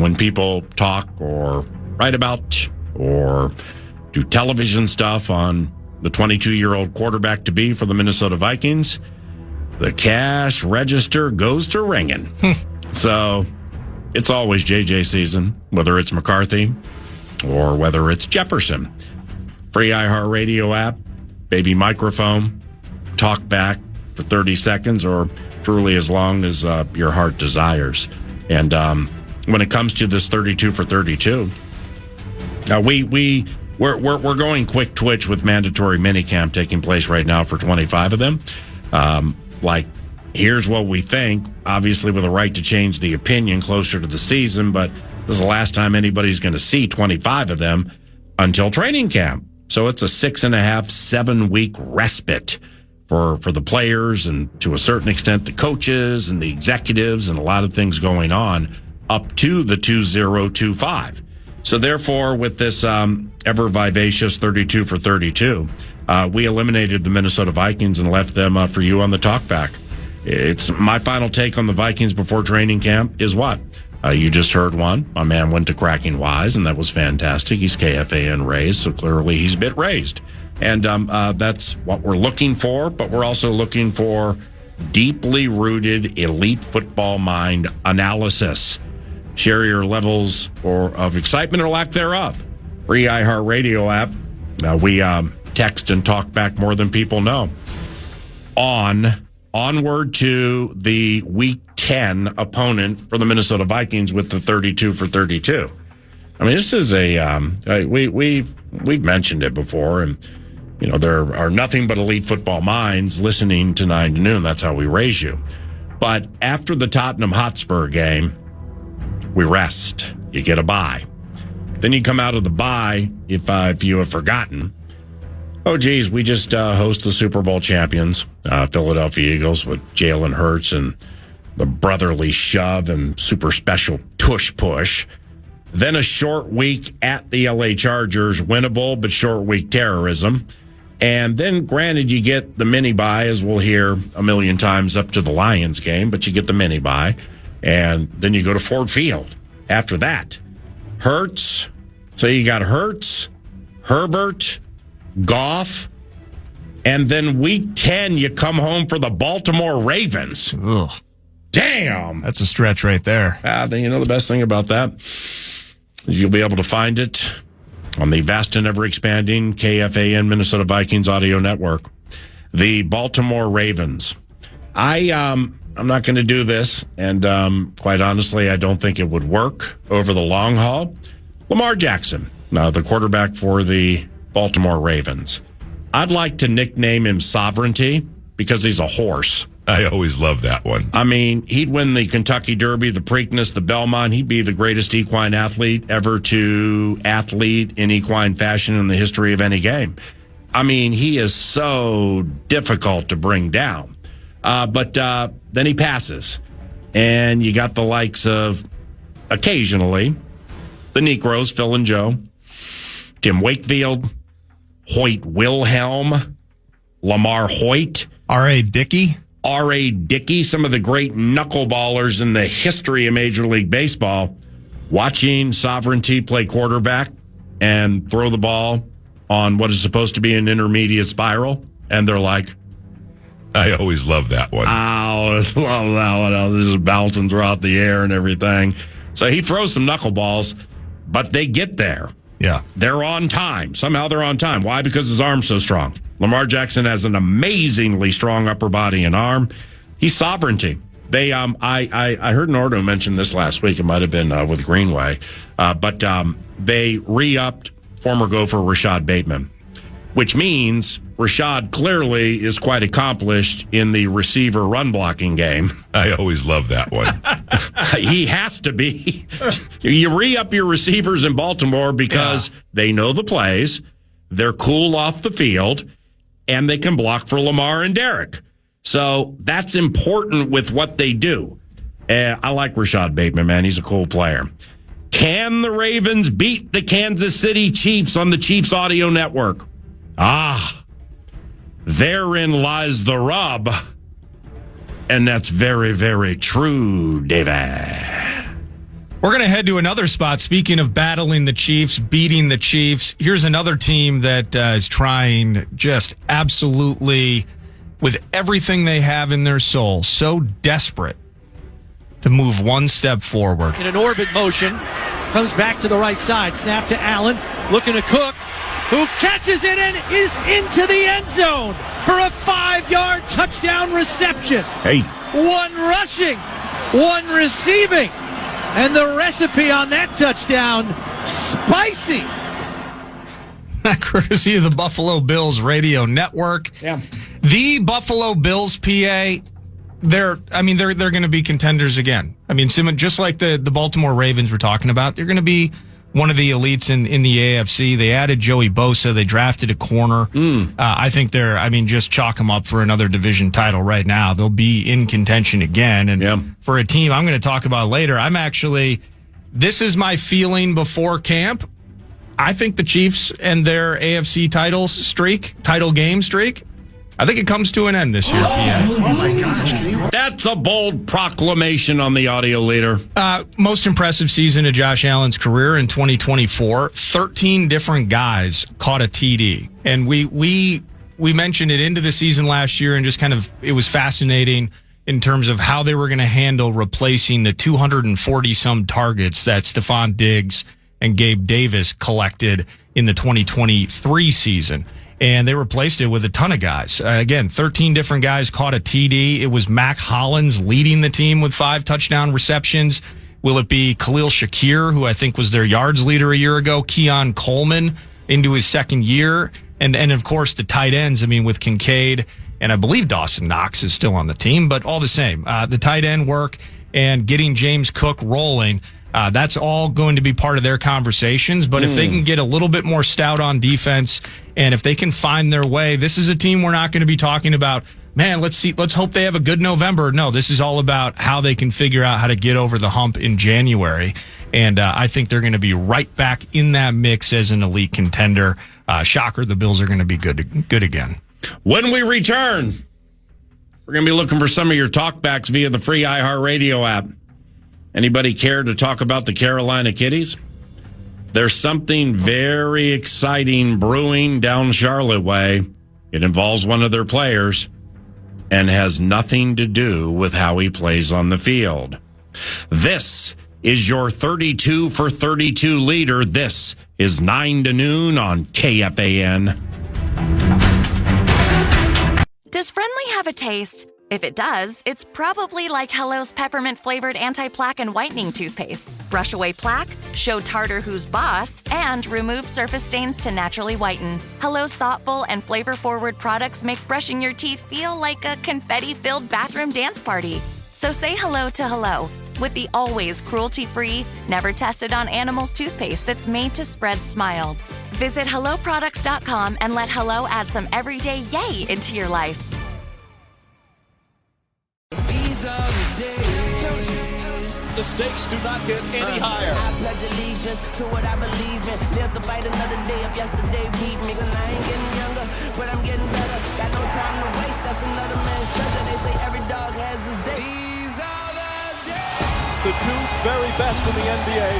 When people talk or write about or do television stuff on the 22-year-old quarterback-to-be for the Minnesota Vikings, the cash register goes to ringing. So it's always JJ season, whether it's McCarthy or whether it's Jefferson. Free iHeartRadio app, baby microphone, talk back for 30 seconds or truly as long as your heart desires. And when it comes to this 32 for 32, we're going quick twitch with mandatory minicamp taking place right now for 25 of them. Here's what we think, obviously with a right to change the opinion closer to the season, but this is the last time anybody's going to see 25 of them until training camp. So it's a 6.5, 7-week respite for the players and to a certain extent the coaches and the executives and a lot of things going on up to the 2025. So therefore, with this ever vivacious 32 for 32, we eliminated the Minnesota Vikings and left them for you on the talkback. It's my final take on the Vikings before training camp is what? You just heard one. My man went to Cracking Wise, and that was fantastic. He's KFAN raised, so clearly he's bit raised. And that's what we're looking for, but we're also looking for deeply rooted elite football mind analysis. Share your levels of excitement or lack thereof. Free iHeartRadio app. We text and talk back more than people know. Onward to the Week 10 opponent for the Minnesota Vikings with the 32 for 32. I mean, this is we've mentioned it before, and there are nothing but elite football minds listening to 9 to noon. That's how we raise you. But after the Tottenham Hotspur game, we rest. You get a bye. Then you come out of the bye, if you have forgotten. Oh, geez, we just host the Super Bowl champions, Philadelphia Eagles, with Jalen Hurts and the brotherly shove and super special tush push. Then a short week at the LA Chargers, winnable but short week terrorism. And then, granted, you get the mini bye, as we'll hear a million times up to the Lions game, but you get the mini bye. And then you go to Ford Field after that. Hurts. So you got Hurts, Herbert, Goff, and then Week 10, you come home for the Baltimore Ravens. Ugh. Damn. That's a stretch right there. The best thing about that is you'll be able to find it on the vast and ever-expanding KFAN Minnesota Vikings audio network. The Baltimore Ravens. I'm not going to do this, and quite honestly, I don't think it would work over the long haul. Lamar Jackson, the quarterback for the Baltimore Ravens. I'd like to nickname him Sovereignty because he's a horse. I always love that one. I mean, he'd win the Kentucky Derby, the Preakness, the Belmont. He'd be the greatest equine athlete ever to athlete in equine fashion in the history of any game. I mean, he is so difficult to bring down. But then he passes. And you got the likes of, occasionally, the Negroes, Phil and Joe, Tim Wakefield, Hoyt Wilhelm, Lamar Hoyt, R.A. Dickey, some of the great knuckleballers in the history of Major League Baseball, watching Sovereignty play quarterback and throw the ball on what is supposed to be an intermediate spiral. And they're like, I always love that one. I always love that one. I was just bouncing throughout the air and everything. So he throws some knuckleballs, but they get there. Yeah. They're on time. Somehow they're on time. Why? Because his arm's so strong. Lamar Jackson has an amazingly strong upper body and arm. He's Sovereignty. They, I heard Nordo mention this last week. It might have been with Greenway, but they re-upped former Gopher Rashad Bateman, which means Rashad clearly is quite accomplished in the receiver run blocking game. I always love that one. He has to be. You re-up your receivers in Baltimore because they know the plays, they're cool off the field, and they can block for Lamar and Derek. So that's important with what they do. I like Rashad Bateman, man. He's a cool player. Can the Ravens beat the Kansas City Chiefs on the Chiefs Audio Network? Therein lies the rub. And that's very, very true, David. We're going to head to another spot. Speaking of battling the Chiefs, beating the Chiefs, here's another team that is trying just absolutely, with everything they have in their soul, so desperate to move one step forward. In an orbit motion, comes back to the right side, snap to Allen, looking to Cook, who catches it and is into the end zone for a 5-yard touchdown reception. Hey. One rushing, one receiving, and the recipe on that touchdown, spicy. Courtesy of the Buffalo Bills radio network. Yeah. The Buffalo Bills, PA, they're going to be contenders again. I mean, just like the Baltimore Ravens we're talking about, they're going to be one of the elites in the AFC. They added Joey Bosa. They drafted a corner. I think just chalk them up for another division title right now. They'll be in contention again. And for a team I'm going to talk about later, this is my feeling before camp. I think the Chiefs and their AFC title game streak, I think it comes to an end this year, PA. Oh my gosh. That's a bold proclamation on the audio leader. Most impressive season of Josh Allen's career in 2024. 13 different guys caught a TD. And we mentioned it into the season last year, and just kind of, it was fascinating in terms of how they were going to handle replacing the 240-some targets that Stephon Diggs and Gabe Davis collected in the 2023 season. And they replaced it with a ton of guys. Again, 13 different guys caught a TD. It was Mac Hollins leading the team with 5 touchdown receptions. Will it be Khalil Shakir, who I think was their yards leader a year ago? Keon Coleman into his second year. And of course, the tight ends, with Kincaid, and I believe Dawson Knox is still on the team, but all the same, the tight end work and getting James Cook rolling, that's all going to be part of their conversations. But if they can get a little bit more stout on defense, and if they can find their way, this is a team we're not going to be talking about, man, let's hope they have a good November. No, this is all about how they can figure out how to get over the hump in January. And I think they're going to be right back in that mix as an elite contender. Shocker, the Bills are going to be good again. When we return, we're going to be looking for some of your talkbacks via the free iHeartRadio app. Anybody care to talk about the Carolina Kitties? There's something very exciting brewing down Charlotte way. It involves one of their players and has nothing to do with how he plays on the field. This is your 32 for 32 leader. This is 9 to noon on KFAN. Does friendly have a taste? If it does, it's probably like Hello's peppermint-flavored anti-plaque and whitening toothpaste. Brush away plaque, show tartar who's boss, and remove surface stains to naturally whiten. Hello's thoughtful and flavor-forward products make brushing your teeth feel like a confetti-filled bathroom dance party. So say hello to Hello with the always cruelty-free, never tested on animals toothpaste that's made to spread smiles. Visit HelloProducts.com and let Hello add some everyday yay into your life. The stakes do not get any higher. I pledge allegiance to what I believe in. Live to fight another day if yesterday beat me. And I ain't getting younger, but I'm getting better. Got no time to waste, that's another man's treasure. They say every dog has his day. These are the days. The two very best in the NBA.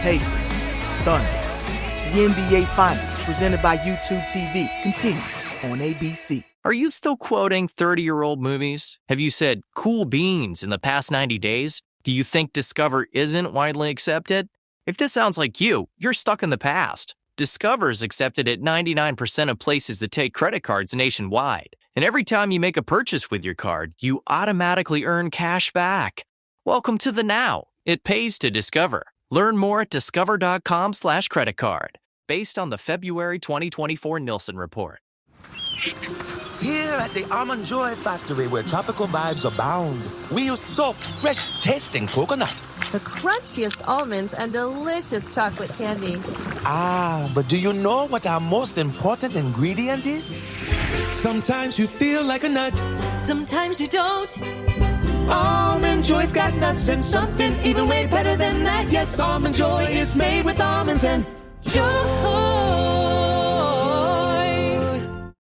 Pacers, Thunder, the NBA Finals, presented by YouTube TV, continue on ABC. Are you still quoting 30-year-old movies? Have you said cool beans in the past 90 days? Do you think Discover isn't widely accepted? If this sounds like you, you're stuck in the past. Discover is accepted at 99% of places that take credit cards nationwide. And every time you make a purchase with your card, you automatically earn cash back. Welcome to the now. It pays to Discover. Learn more at discover.com/creditcard, based on the February 2024 Nielsen report. Here at the Almond Joy Factory, where tropical vibes abound, we use soft, fresh-tasting coconut. The crunchiest almonds and delicious chocolate candy. Ah, but do you know what our most important ingredient is? Sometimes you feel like a nut. Sometimes you don't. Almond Joy's got nuts and something even way better than that. Yes, Almond Joy is made with almonds and joy.